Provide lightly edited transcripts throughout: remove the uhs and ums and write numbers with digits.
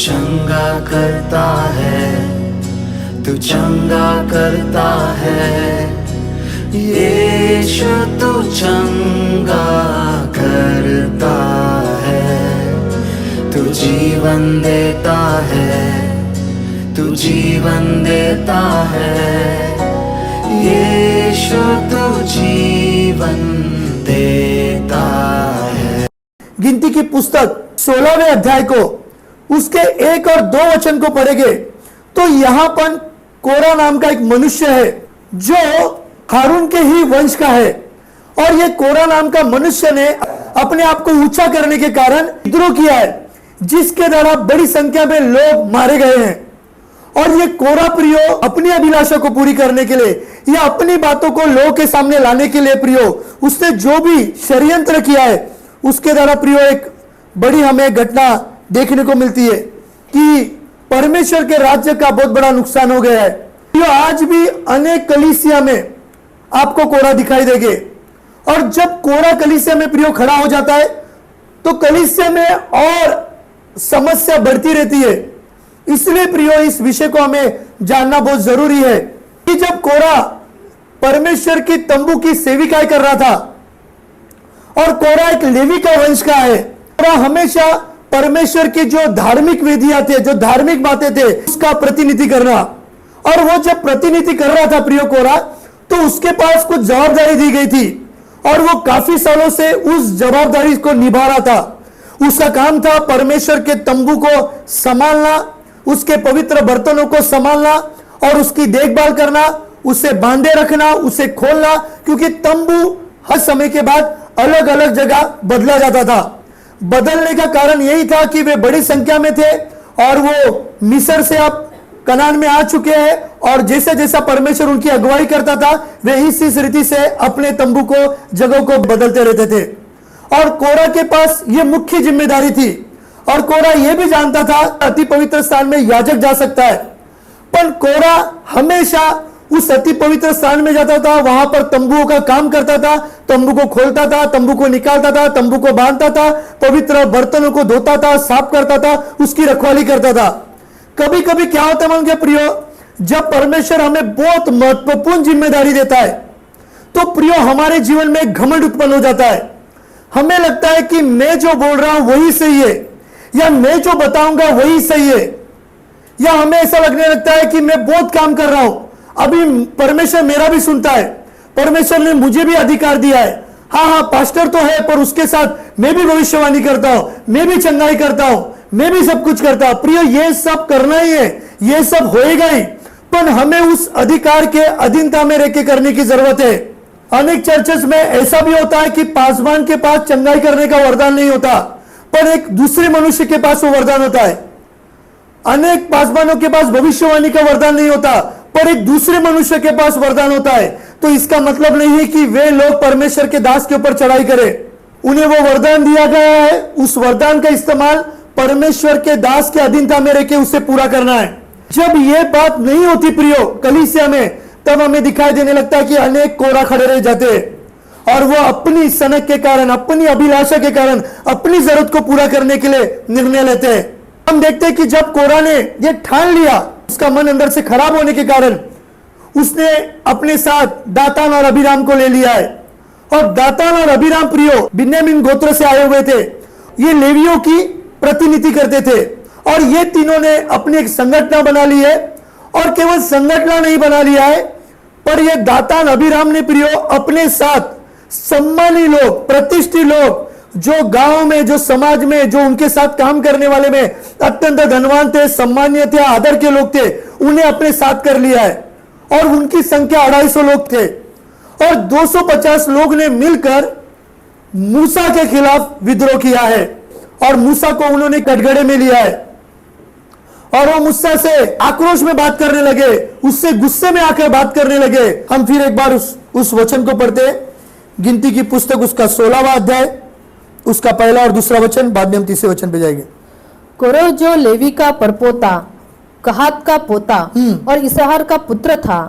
चंगा करता है, तू चंगा करता है, यीशु तू चंगा करता है, तू जीवन देता है, तू जीवन देता है, यीशु तू जीवन देता है। गिनती की पुस्तक 16वें अध्याय को उसके 1 और 2 वचन को पढ़ेंगे तो यहां पर कोरा नाम का एक मनुष्य है जो हारून के ही वंश का है। और ये कोरा नाम का मनुष्य ने अपने आप को ऊंचा करने के कारण विद्रोह किया है, जिसके द्वारा बड़ी संख्या में लोग मारे गए हैं। और ये कोरा प्रियो अपनी अभिलाषा को पूरी करने के लिए या अपनी बातों को लोगों के सामने लाने के लिए प्रियो उसने जो भी षड्यंत्र किया है उसके द्वारा प्रियो एक बड़ी हमें घटना देखने को मिलती है कि परमेश्वर के राज्य का बहुत बड़ा नुकसान हो गया है। प्रियो आज भी अनेक कलीसिया में आपको कोरा दिखाई देंगे और जब कोरा कलीसिया में प्रियो खड़ा हो जाता है तो कलीसिया में और समस्या बढ़ती रहती है। इसलिए प्रियो इस विषय को हमें जानना बहुत जरूरी है कि जब कोरा परमेश्वर की तंबू की सेविकाई कर रहा था और कोरा एक लेवी का वंश का है, कोरा हमेशा परमेश्वर की जो धार्मिक विधियां थे, जो धार्मिक बातें थे, उसका प्रतिनिधि करना। और वो जब प्रतिनिधि कर रहा था प्रियो कोरा, तो उसके पास कुछ जवाबदारी दी गई थी और वो काफी सालों से उस जवाबदारी को निभा रहा था। उसका काम था परमेश्वर के तंबू को संभालना, उसके पवित्र बर्तनों को संभालना और उसकी देखभाल करना, उसे बांधे रखना, उसे खोलना, क्योंकि तंबू हर समय के बाद अलग अलग जगह बदला जाता था। बदलने का कारण यही था कि वे बड़ी संख्या में थे और वो मिस्र से अब कनान में आ चुके हैं और जैसे जैसा परमेश्वर उनकी अगुवाई करता था वे इस रीति से अपने तंबू को, जगह को बदलते रहते थे। और कोरा के पास यह मुख्य जिम्मेदारी थी और कोरा यह भी जानता था अति पवित्र स्थान में याजक जा सकता है, पर कोरा हमेशा उस अति पवित्र स्थान में जाता था, वहां पर तंबुओं का काम करता था, तंबू को खोलता था, तंबू को निकालता था, तंबू को बांधता था, पवित्र बर्तनों को धोता था, साफ करता था, उसकी रखवाली करता था। कभी कभी क्या होता है उनके प्रियो, जब परमेश्वर हमें बहुत महत्वपूर्ण जिम्मेदारी देता है तो प्रियो हमारे जीवन में घमंड उत्पन्न हो जाता है। हमें लगता है कि मैं जो बोल रहा हूं वही सही है या मैं जो बताऊंगा वही सही है, या हमें ऐसा लगने लगता है कि मैं बहुत काम कर रहा हूं, अभी परमेश्वर मेरा भी सुनता है, परमेश्वर ने मुझे भी अधिकार दिया है। हाँ, पास्टर तो है पर उसके साथ मैं भी भविष्यवाणी करता हूं, मैं भी चंगाई करता हूं, मैं भी सब कुछ करता हूं। प्रियो ये सब करना ही है, ये सब होएगा ही, पर हमें उस अधिकार के अधीनता में रह के करने की जरूरत है। अनेक चर्चेस में ऐसा भी होता है कि पासवान के पास चंगाई करने का वरदान नहीं होता, पर एक दूसरे मनुष्य के पास वो वरदान होता है। अनेक पासवानों के पास भविष्यवाणी का वरदान नहीं होता, पर एक दूसरे मनुष्य के पास वरदान होता है। तो इसका मतलब नहीं है कि वे लोग परमेश्वर के दास के ऊपर चढ़ाई करें। उन्हें वो वरदान दिया गया है, उस वरदान का इस्तेमाल परमेश्वर के दास के अधीनता में रह के उसे पूरा करना है। जब यह बात नहीं होती प्रियो कलीसिया में, तब हमें दिखाई देने लगता है कि अनेक कोरा खड़े रह जाते हैं और वो अपनी सनक के कारण, अपनी अभिलाषा के कारण, अपनी जरूरत को पूरा करने के लिए निर्णय लेते हैं। हम देखते हैं कि जब कोरा ने यह ठान लिया, उसका मन अंदर से खराब होने के कारण उसने अपने साथ दातान और अबीराम को ले लिया है। और दातान और अबीराम प्रियो बिन्यामीन गोत्र से आए हुए थे, ये लेवियों की प्रतिनिधि करते थे और ये तीनों ने अपनी एक संगठन बना ली है। और केवल संगठन नहीं बना लिया है, पर ये दातान अबीराम ने प्रियो अपने साथ सम्मानी लोग, प्रतिष्ठित लोग, जो गांव में, जो समाज में, जो उनके साथ काम करने वाले में अत्यंत धनवान थे, सम्मानीय थे, आदर के लोग थे, उन्हें अपने साथ कर लिया है। और उनकी संख्या 250 लोग थे और 250 लोग ने मिलकर मूसा के खिलाफ विद्रोह किया है और मूसा को उन्होंने कटघरे में लिया है और वो मुझसे से आक्रोश में बात करने लगे, उससे गुस्से में आकर बात करने लगे। हम फिर एक बार उस वचन को पढ़ते हैं, गिनती की पुस्तक उसका 16वां अध्याय, उसका पहला और दूसरा वचन, बाद में हम तीसरे वचन पे जाएंगे। कोरह जो लेवी का परपोता, कहात का पोता और इसहार का पुत्र था,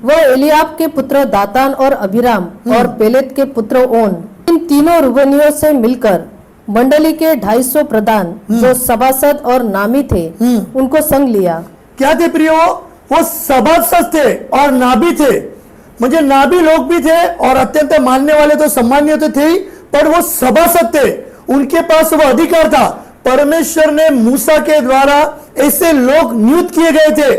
वह एलियाब के पुत्र दातान और अबीराम और पेलेत के पुत्र ओन, इन तीनों रूबनियों से मिलकर मंडली के 250 प्रधान जो सभासद और नामी थे उनको संग लिया। क्या थे प्रियो? वो सभासद थे और नाभी थे, मुझे नाभी लोग भी थे और अत्यंत मानने वाले तो सम्मानीय तो थे ही, पर वो सभासद थे, उनके पास वो अधिकार था। परमेश्वर ने मूसा के द्वारा ऐसे लोग नियुक्त किए गए थे,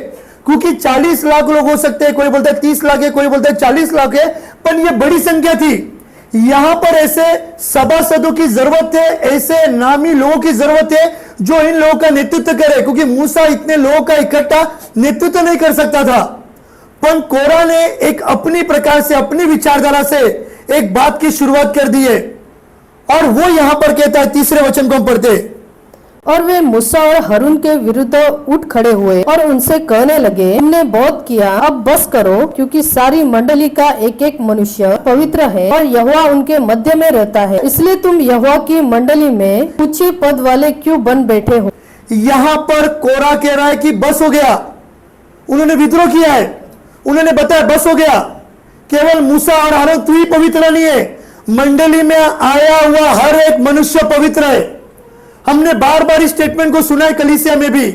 क्योंकि 40 लाख लोग हो सकते हैं, कोई बोलता है 30 लाख है, कोई बोलता है 40 लाख है, पर ये बड़ी संख्या थी। यहां पर ऐसे सभासदों की जरूरत है, ऐसे नामी लोगों की जरूरत है जो इन लोगों का नेतृत्व करे, क्योंकि मूसा इतने लोगों का इकट्ठा नेतृत्व नहीं कर सकता था। पर कोरा ने एक अपनी प्रकार से, अपनी विचारधारा से एक बात की शुरुआत कर दी है, और वो यहां पर कहता है, तीसरे वचन को हम पढ़ते। और वे मूसा और हारून के विरुद्ध उठ खड़े हुए और उनसे कहने लगे, तुमने बहुत किया, अब बस करो, क्योंकि सारी मंडली का एक एक मनुष्य पवित्र है और यहोवा उनके मध्य में रहता है, इसलिए तुम यहोवा की मंडली में ऊंचे पद वाले क्यों बन बैठे हो। यहां पर कोरा कह रहा है कि बस हो गया, उन्होंने विद्रोह किया है, उन्होंने बताया बस हो गया, केवल मूसा और हारून तू ही पवित्र नहीं है, मंडली में आया हुआ हर एक मनुष्य पवित्र है। हमने बार बार इस स्टेटमेंट को सुना है कलीसिया में भी।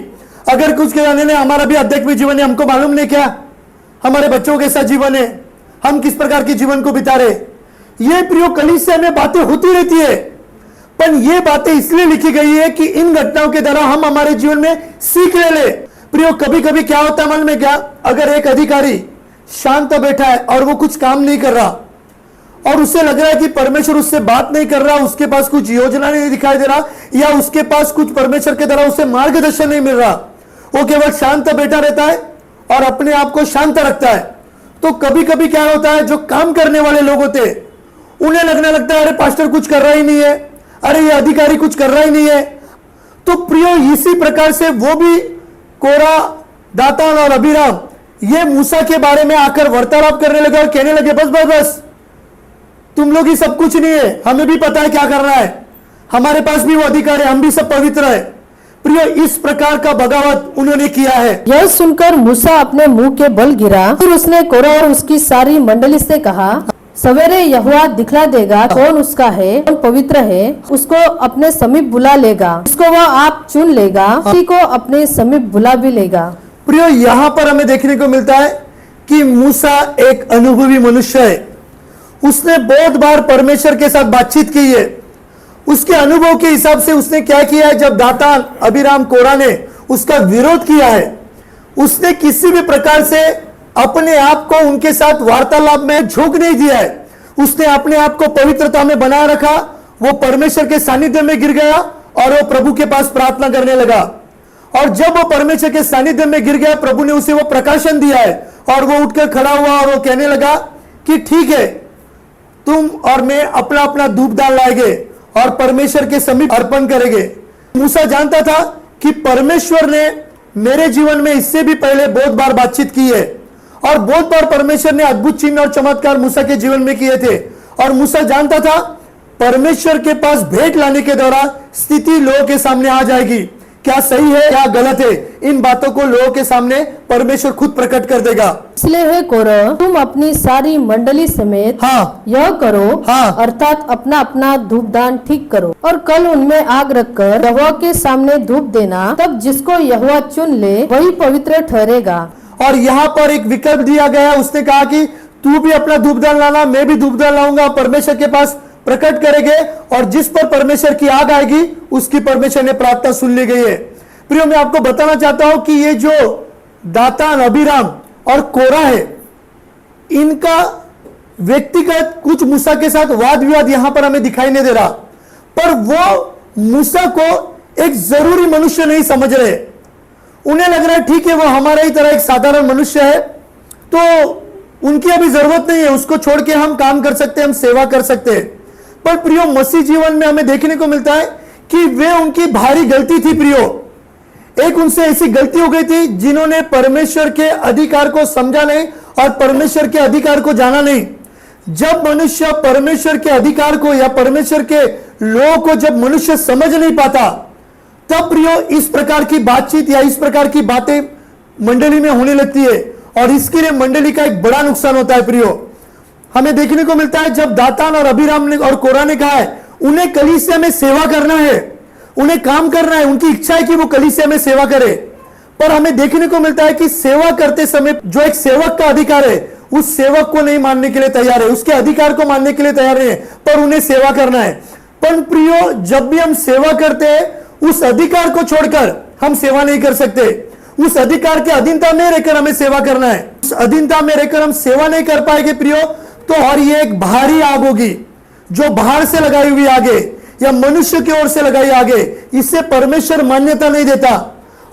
अगर कुछ कहने ने हमारा भी आध्यात्मिक जीवन है, हमको मालूम नहीं क्या हमारे बच्चों के साथ जीवन है, हम किस प्रकार के जीवन को बिता रहे, ये प्रियो कलीसिया में बातें होती रहती है, पर ये बातें इसलिए लिखी गई है कि इन घटनाओं के द्वारा हम हमारे जीवन में सीख ले। प्रियो कभी कभी क्या होता है मालूम है क्या? अगर एक अधिकारी शांत बैठा है और वो कुछ काम नहीं कर रहा और उससे लग रहा है कि परमेश्वर उससे बात नहीं कर रहा, उसके पास कुछ योजना नहीं दिखाई दे रहा, या उसके पास कुछ परमेश्वर के द्वारा उसे मार्गदर्शन नहीं मिल रहा, वो केवल शांत बैठा रहता है और अपने आप को शांत रखता है, तो कभी कभी क्या होता है, जो काम करने वाले लोग होते उन्हें लगने लगता है अरे पास्टर कुछ कर रहा ही नहीं है, अरे ये अधिकारी कुछ कर रहा ही नहीं है। तो प्रियो इसी प्रकार से वो भी कोरा, दातान और अबीराम ये मूसा के बारे में आकर वार्तालाप करने लगे और कहने लगे बस बस बस, तुम लोग ही सब कुछ नहीं है, हमें भी पता है क्या करना है, हमारे पास भी वो अधिकार है, हम भी सब पवित्र है। प्रिय इस प्रकार का बगावत उन्होंने किया है। यह सुनकर मूसा अपने मुंह के बल गिरा, फिर उसने कोरा और उसकी सारी मंडली से कहा, सवेरे यहोवा दिखला देगा कौन उसका है, कौन पवित्र है, उसको अपने समीप बुला लेगा, उसको वह आप चुन लेगा, उसी को अपने समीप बुला भी लेगा। प्रियो यहां पर हमें देखने को मिलता है कि मूसा एक अनुभवी मनुष्य है, उसने बहुत बार परमेश्वर के साथ बातचीत की है। उसके अनुभव के हिसाब से उसने क्या किया है, जब दातान, अबीराम, कोरा ने उसका विरोध किया है, उसने किसी भी प्रकार से अपने आप को उनके साथ वार्तालाप में झोंक नहीं दिया है, उसने अपने आप को पवित्रता में बनाए रखा। वो परमेश्वर के सानिध्य में गिर गया और वो प्रभु के पास प्रार्थना करने लगा, और जब वो परमेश्वर के सानिध्य में गिर गया, प्रभु ने उसे वो प्रकाशन दिया है और वो उठकर खड़ा हुआ और वो कहने लगा कि ठीक है, तुम और मैं अपना अपना धूपदान लाएंगे और परमेश्वर के समीप अर्पण करेंगे। मूसा जानता था कि परमेश्वर ने मेरे जीवन में इससे भी पहले बहुत बार बातचीत की है, और बहुत बार परमेश्वर ने अद्भुत चिन्ह और चमत्कार मूसा के जीवन में किए थे, और मूसा जानता था परमेश्वर के पास भेंट लाने के द्वारा स्थिति लोगों के सामने आ जाएगी, क्या सही है क्या गलत है, इन बातों को लोगों के सामने परमेश्वर खुद प्रकट कर देगा। इसलिए है कोरा, तुम अपनी सारी मंडली समेत यह करो, अर्थात अपना अपना धूपदान ठीक करो, और कल उनमें आग रखकर यहोवा के सामने धूप देना, तब जिसको यहोवा चुन ले वही पवित्र ठहरेगा। और यहाँ पर एक विकल्प दिया गया, उसने कहा कि तू भी अपना धूपदान लाना, मैं भी धूपदान लाऊंगा, परमेश्वर के पास प्रकट करेंगे, और जिस पर परमेश्वर की आग आएगी उसकी परमेश्वर ने प्रार्थना सुन ली गई है। प्रियो मैं आपको बताना चाहता हूं कि ये जो दातान, अबीराम और कोरा है, इनका व्यक्तिगत कुछ मूसा के साथ वाद विवाद यहां पर हमें दिखाई नहीं दे रहा, पर वो मूसा को एक जरूरी मनुष्य नहीं समझ रहे। उन्हें लग रहा है ठीक है, वो हमारा ही तरह एक साधारण मनुष्य है, तो उनकी अभी जरूरत नहीं है, उसको छोड़ के हम काम कर सकते हैं, हम सेवा कर सकते हैं। पर प्रियो मसीह जीवन में हमें देखने को मिलता है कि वे उनकी भारी गलती थी। प्रियो एक उनसे ऐसी गलती हो गई थी, जिन्होंने परमेश्वर के अधिकार को समझा नहीं और परमेश्वर के अधिकार को जाना नहीं। जब मनुष्य परमेश्वर के अधिकार को या परमेश्वर के लोगों को जब मनुष्य समझ नहीं पाता, तब प्रियो इस प्रकार की बातचीत या इस प्रकार की बातें मंडली में होने लगती है, और इसके लिए मंडली का एक बड़ा नुकसान होता है। प्रियो हमें देखने को मिलता है, जब दातान और अबीराम ने और कोरा ने कहा है, उन्हें कलीसिया में सेवा करना है, उन्हें काम करना है, उनकी इच्छा है कि वो कलीसिया में सेवा करे। पर हमें देखने को मिलता है कि सेवा करते समय जो एक सेवक का अधिकार है, उस सेवक को नहीं मानने के लिए तैयार है, उसके अधिकार को मानने के लिए तैयार नहीं है, पर उन्हें सेवा करना है। पर प्रियो, जब भी हम सेवा करते हैं, उस अधिकार को छोड़कर हम सेवा नहीं कर सकते। उस अधिकार के अधीनता में रहकर हमें सेवा करना है। उस अधीनता में रहकर हम सेवा नहीं कर पाएंगे प्रियो, तो और ये एक बाहरी आग होगी जो बाहर से लगाई हुई आगे या मनुष्य की ओर से लगाई आगे, इससे परमेश्वर मान्यता नहीं देता।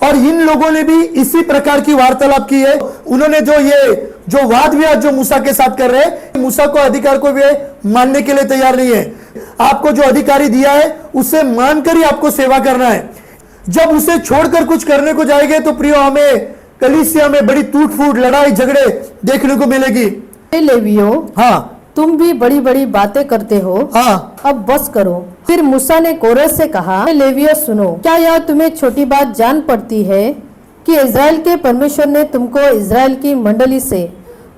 और इन लोगों ने भी इसी प्रकार की वार्तालाप की है। उन्होंने जो वाद विवाद जो मूसा के साथ कर रहे हैं, मूसा को अधिकार को वे मानने के लिए तैयार नहीं है। आपको जो अधिकारी दिया है उसे मानकर ही आपको सेवा करना है। जब उसे छोड़कर कुछ करने को जाएंगे तो प्रियो, हमें कलीसिया में बड़ी टूट फूट, लड़ाई झगड़े देखने को मिलेगी। लेवियों, हाँ, तुम भी बड़ी बड़ी बातें करते हो, हाँ, अब बस करो। फिर मूसा ने कोरह से कहा, लेवियों सुनो, क्या यह तुम्हें छोटी बात जान पड़ती है कि इज़राइल के परमेश्वर ने तुमको इज़राइल की मंडली से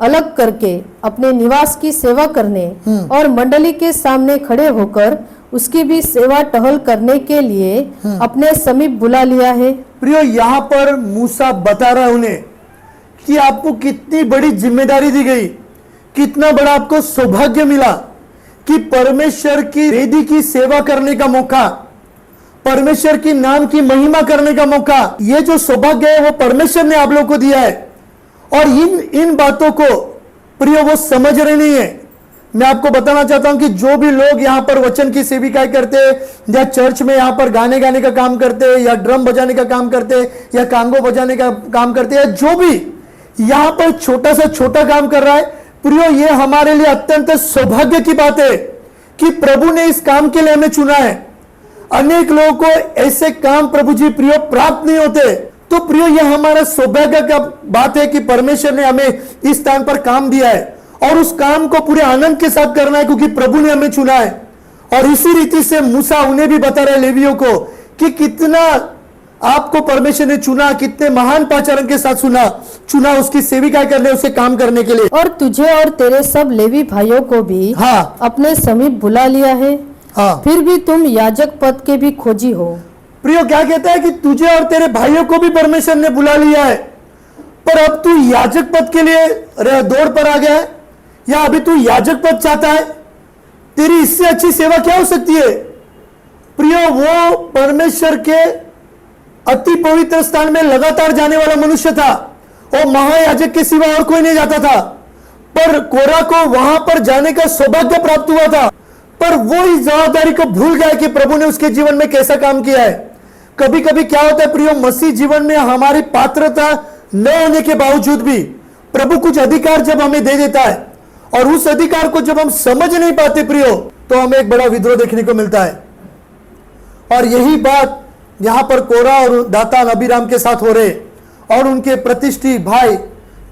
अलग करके अपने निवास की सेवा करने और मंडली के सामने खड़े होकर उसकी भी सेवा टहल करने के लिए अपने समीप बुला लिया है। प्रियो, यहाँ पर मूसा बता रहा है उन्हें कि आपको कितनी बड़ी जिम्मेदारी दी गई, कितना बड़ा आपको सौभाग्य मिला कि परमेश्वर की वेदी की सेवा करने का मौका, परमेश्वर की नाम की महिमा करने का मौका, ये जो सौभाग्य है वो परमेश्वर ने आप लोगों को दिया है। और इन बातों को प्रियो वो समझ रहे नहीं है। मैं आपको बताना चाहता हूं कि जो भी लोग यहाँ पर वचन की सेविकाएं करते हैं, या चर्च में यहाँ पर गाने गाने का काम करते हैं, या ड्रम बजाने का काम करते हैं, या कांगो बजाने का काम करते हैं, जो भी यहाँ पर छोटा से छोटा काम कर रहा है, प्रियो ये हमारे लिए अत्यंत सौभाग्य की बात है कि प्रभु ने इस काम के लिए हमें चुना है। अनेक लोगों को ऐसे काम प्रभु जी प्रियो प्राप्त नहीं होते। तो प्रियो, यह हमारा सौभाग्य का बात है कि परमेश्वर ने हमें इस स्थान पर काम दिया है और उस काम को पूरे आनंद के साथ करना है क्योंकि प्रभु ने हमें चुना है। और इसी रीति से मूसा उन्हें भी बता रहे लेवियों को कि कितना आपको परमेश्वर ने चुना, कितने महान पाचारण के साथ चुना उसकी सेविका करने, उसे काम करने के लिए। और तुझे और तेरे सब लेवी भाइयों को भी हाँ, अपने समीप बुला लिया है। हाँ, फिर भी तुम याजक पद के भी खोजी हो। प्रियो, क्या कहता है कि तुझे और तेरे भाइयों को भी परमेश्वर ने बुला लिया है, पर अब तू याजक पद के लिए दौड़ पर आ गया है, या अभी तू याजक पद चाहता है? तेरी इससे अच्छी सेवा क्या हो सकती है? प्रियो, वो परमेश्वर के अति पवित्र स्थान में लगातार जाने वाला मनुष्य था और महायाजक के सिवा और कोई नहीं जाता था, पर कोरा को वहां पर जाने का सौभाग्य प्राप्त हुआ था। पर वो इस जवाबदारी को भूल गया कि प्रभु ने उसके जीवन में कैसा काम किया है। कभी कभी क्या होता है प्रियो, मसीह जीवन में हमारी पात्रता न होने के बावजूद भी प्रभु कुछ अधिकार जब हमें दे देता है और उस अधिकार को जब हम समझ नहीं पाते प्रियो, तो हमें एक बड़ा विद्रोह देखने को मिलता है। और यही बात यहां पर कोरा और दातान अबीराम के साथ हो रहे, और उनके प्रतिष्ठित भाई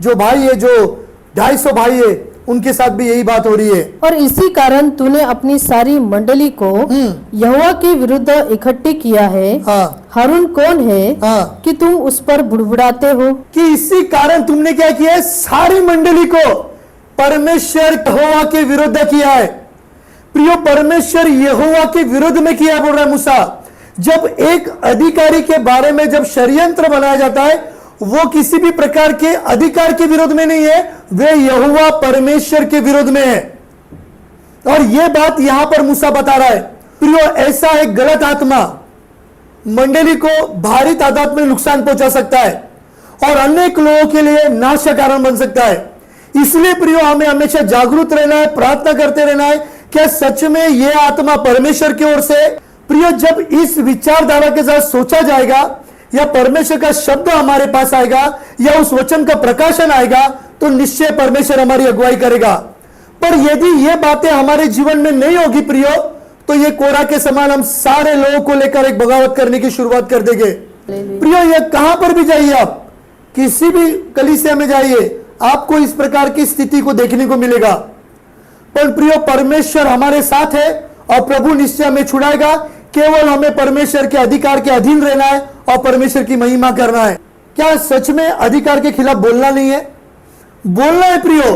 जो 250 भाई है, उनके साथ भी यही बात हो रही है। और इसी कारण तूने अपनी सारी मंडली को यहोवा के विरुद्ध इकट्ठी किया है। हाँ, हारून कौन है हाँ, कि तुम उस पर बुड़बुड़ाते हो? कि इसी कारण तुमने क्या किया है, सारी मंडली को परमेश्वर यहोवा के विरुद्ध किया है। प्रियो, परमेश्वर यहोवा के विरुद्ध में किया बोल रहा है मूसा। जब एक अधिकारी के बारे में जब षड्यंत्र बनाया जाता है, वो किसी भी प्रकार के अधिकार के विरोध में नहीं है, वे यहोवा परमेश्वर के विरोध में है। और यह बात यहां पर मूसा बता रहा है। प्रियो, ऐसा एक गलत आत्मा मंडली को भारी तादाद में नुकसान पहुंचा सकता है और अनेक लोगों के लिए नाश का कारण बन सकता है। इसलिए प्रियो, हमें हमेशा जागरूक रहना है, प्रार्थना करते रहना है, क्या सच में यह आत्मा परमेश्वर की ओर से? प्रियो, जब इस विचारधारा के साथ सोचा जाएगा, या परमेश्वर का शब्द हमारे पास आएगा, या उस वचन का प्रकाशन आएगा, तो निश्चय परमेश्वर हमारी अगुवाई करेगा। पर यदि ये बातें हमारे जीवन में नहीं होगी प्रियो, तो ये कोरा के समान हम सारे लोगों को लेकर एक बगावत करने की शुरुआत कर देंगे। प्रियो, ये कहां पर भी जाइए, आप किसी भी कलीसिया में जाइए, आपको इस प्रकार की स्थिति को देखने को मिलेगा। पर प्रियो, परमेश्वर हमारे साथ है और प्रभु निश्चय हमें छुड़ाएगा। केवल हमें परमेश्वर के अधिकार के अधीन रहना है और परमेश्वर की महिमा करना है। क्या सच में अधिकार के खिलाफ बोलना नहीं है? बोलना है प्रियो।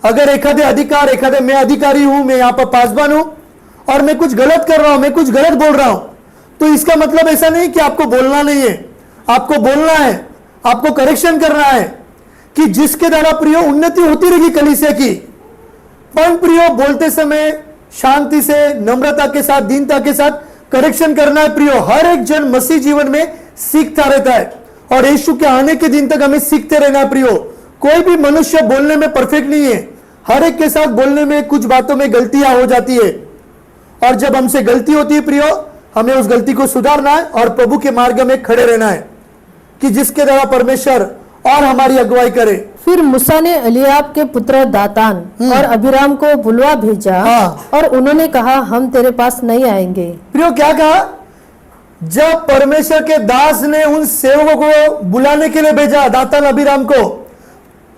अगर एखादे मैं अधिकारी हूं, मैं यहां पर पासबान हूं और मैं कुछ गलत कर रहा हूं, मैं कुछ गलत बोल रहा हूं, तो इसका मतलब ऐसा नहीं कि आपको बोलना नहीं है, आपको बोलना है, आपको करेक्शन करना है कि जिसके द्वारा प्रियो उन्नति होती रहेगी कलीसिया की। पर प्रियो बोलते समय शांति से, नम्रता के साथ, दीनता के साथ करेक्शन करना है प्रियो। हर एक जन मसीह जीवन में सीखता रहता है और यीशु के आने के दिन तक हमें सीखते रहना है प्रियो। कोई भी मनुष्य बोलने में परफेक्ट नहीं है, हर एक के साथ बोलने में कुछ बातों में गलतियां हो जाती है, और जब हमसे गलती होती है प्रियो, हमें उस गलती को सुधारना है और प्रभु के मार्ग में खड़े रहना है कि जिसके द्वारा परमेश्वर और हमारी अगुवाई करे। फिर मूसा ने एलियाब के पुत्र दातान और अबीराम को बुलवा भेजा और उन्होंने कहा, हम तेरे पास नहीं आएंगे। प्रियो क्या कहा? जब परमेश्वर के दास ने उन सेवकों को बुलाने के लिए भेजा, दातान अबीराम को,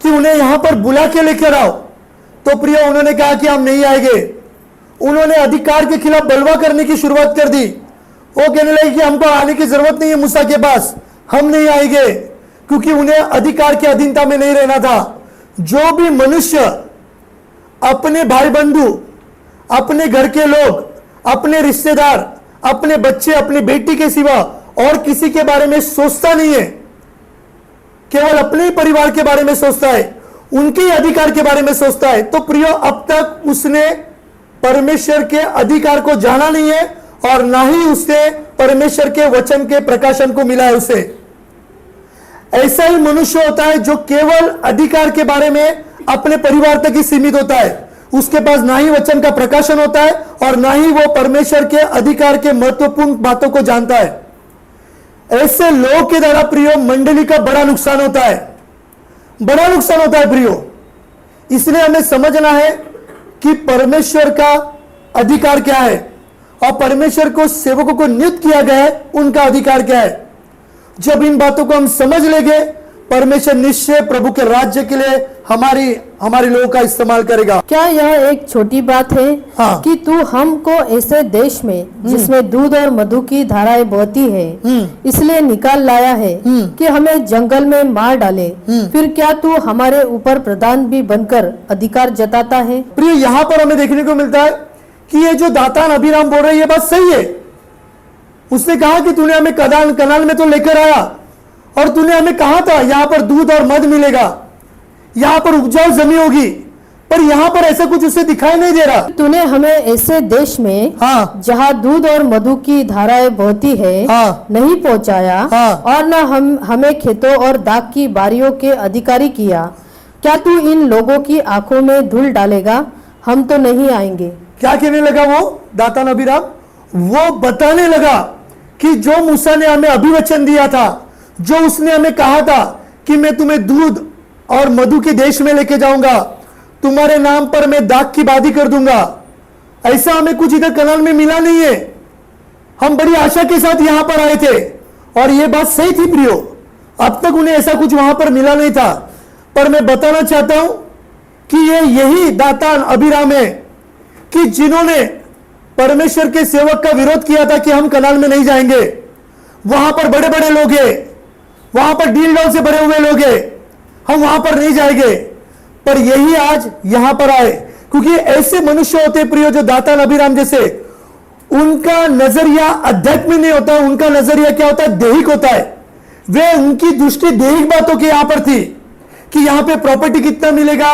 कि उन्हें यहां पर बुला के लेकर आओ, तो प्रियो उन्होंने कहा कि हम नहीं आएंगे। उन्होंने अधिकार के खिलाफ बलवा करने की शुरुआत कर दी। वो कहने लगे कि हमको आने की जरूरत नहीं है मूसा के पास, हम नहीं आएंगे, क्योंकि उन्हें अधिकार की अधीनता में नहीं रहना था। जो भी मनुष्य अपने भाई बंधु, अपने घर के लोग, अपने रिश्तेदार, अपने बच्चे, अपनी बेटी के सिवा और किसी के बारे में सोचता नहीं है, केवल अपने ही परिवार के बारे में सोचता है, उनके ही अधिकार के बारे में सोचता है, तो प्रियो अब तक उसने परमेश्वर के अधिकार को जाना नहीं है और ना ही उससे परमेश्वर के वचन के प्रकाशन को मिला है उसे। ऐसा ही मनुष्य होता है जो केवल अधिकार के बारे में अपने परिवार तक ही सीमित होता है, उसके पास ना ही वचन का प्रकाशन होता है और ना ही वो परमेश्वर के अधिकार के महत्वपूर्ण बातों को जानता है। ऐसे लोग के द्वारा प्रियो मंडली का बड़ा नुकसान होता है, बड़ा नुकसान होता है प्रियो। इसलिए हमें समझना है कि परमेश्वर का अधिकार क्या है और परमेश्वर को सेवकों को नियुक्त किया गया है, उनका अधिकार क्या है। जब इन बातों को हम समझ लेंगे, परमेश्वर निश्चय प्रभु के राज्य के लिए हमारे लोगों का इस्तेमाल करेगा। क्या यह एक छोटी बात है कि तू हमको ऐसे देश में जिसमें दूध और मधु की धाराएं बहती है इसलिए निकाल लाया है कि हमें जंगल में मार डाले, फिर क्या तू हमारे ऊपर प्रधान भी बनकर अधिकार जताता है? प्रिय, यहाँ पर हमें देखने को मिलता है कि ये जो दातान अबीराम बोल रहे हैं ये बात सही है। उसने कहा कि तूने हमें कनान में तो लेकर आया और तूने हमें कहा था यहाँ पर दूध और मध मिलेगा, यहाँ पर उपजाऊ जमीन होगी, पर यहाँ पर ऐसा कुछ उसे दिखाई नहीं दे रहा। तूने हमें ऐसे देश में जहाँ दूध और मधु की धाराएं बहती है नहीं पहुँचाया और न हमें खेतों और दाख की बारियों के अधिकारी किया। क्या तू इन लोगों की आंखों में धूल डालेगा? हम तो नहीं आएंगे। क्या कहने लगा वो दातान अबीराम? वो बताने लगा कि जो मूसा ने हमें अभिवचन दिया था, जो उसने हमें कहा था कि मैं तुम्हें दूध और मधु के देश में लेके जाऊंगा, तुम्हारे नाम पर मैं दाख की बादी कर दूंगा, ऐसा हमें कुछ इधर कनान में मिला नहीं है। हम बड़ी आशा के साथ यहां पर आए थे और यह बात सही थी प्रियो, अब तक उन्हें ऐसा कुछ वहां पर मिला नहीं था। पर मैं बताना चाहता हूं कि ये यही दातान अबीराम है कि जिन्होंने परमेश्वर के सेवक का विरोध किया था कि हम कनान में नहीं जाएंगे, वहां पर बड़े बड़े लोग हैं, वहां पर डील डॉल से भरे हुए लोग हैं, हम वहां पर नहीं जाएंगे। पर यही आज यहां पर आए, क्योंकि ऐसे मनुष्य होते प्रियो जो दातान अबीराम जैसे, उनका नजरिया आध्यात्मिक नहीं होता, उनका नजरिया क्या होता है? दैहिक होता है। वे उनकी दृष्टि दैहिक बातों की यहां पर थी कि यहां पे प्रॉपर्टी कितना मिलेगा,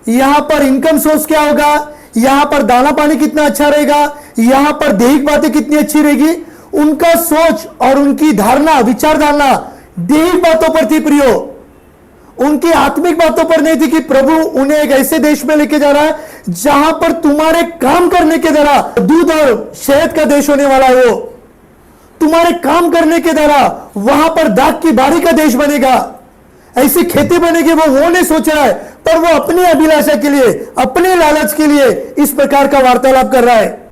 यहां पर इनकम सोर्स क्या होगा, यहां पर दाना पानी कितना अच्छा रहेगा, यहां पर दैहिक बातें कितनी अच्छी रहेगी। उनका सोच और उनकी धारणा, विचार धारणा दैहिक बातों पर थी प्रियो, उनकी आत्मिक बातों पर नहीं थी कि प्रभु उन्हें एक ऐसे देश में लेके जा रहा है जहां पर तुम्हारे काम करने के द्वारा दूध और शहद का देश होने वाला है। वो तुम्हारे काम करने के द्वारा वहां पर दाख की बारी का देश बनेगा, ऐसी खेती बनेगी। वो नहीं सोच रहा है, पर वो अपनी अभिलाषा के लिए, अपने लालच के लिए इस प्रकार का वार्तालाप कर रहा है।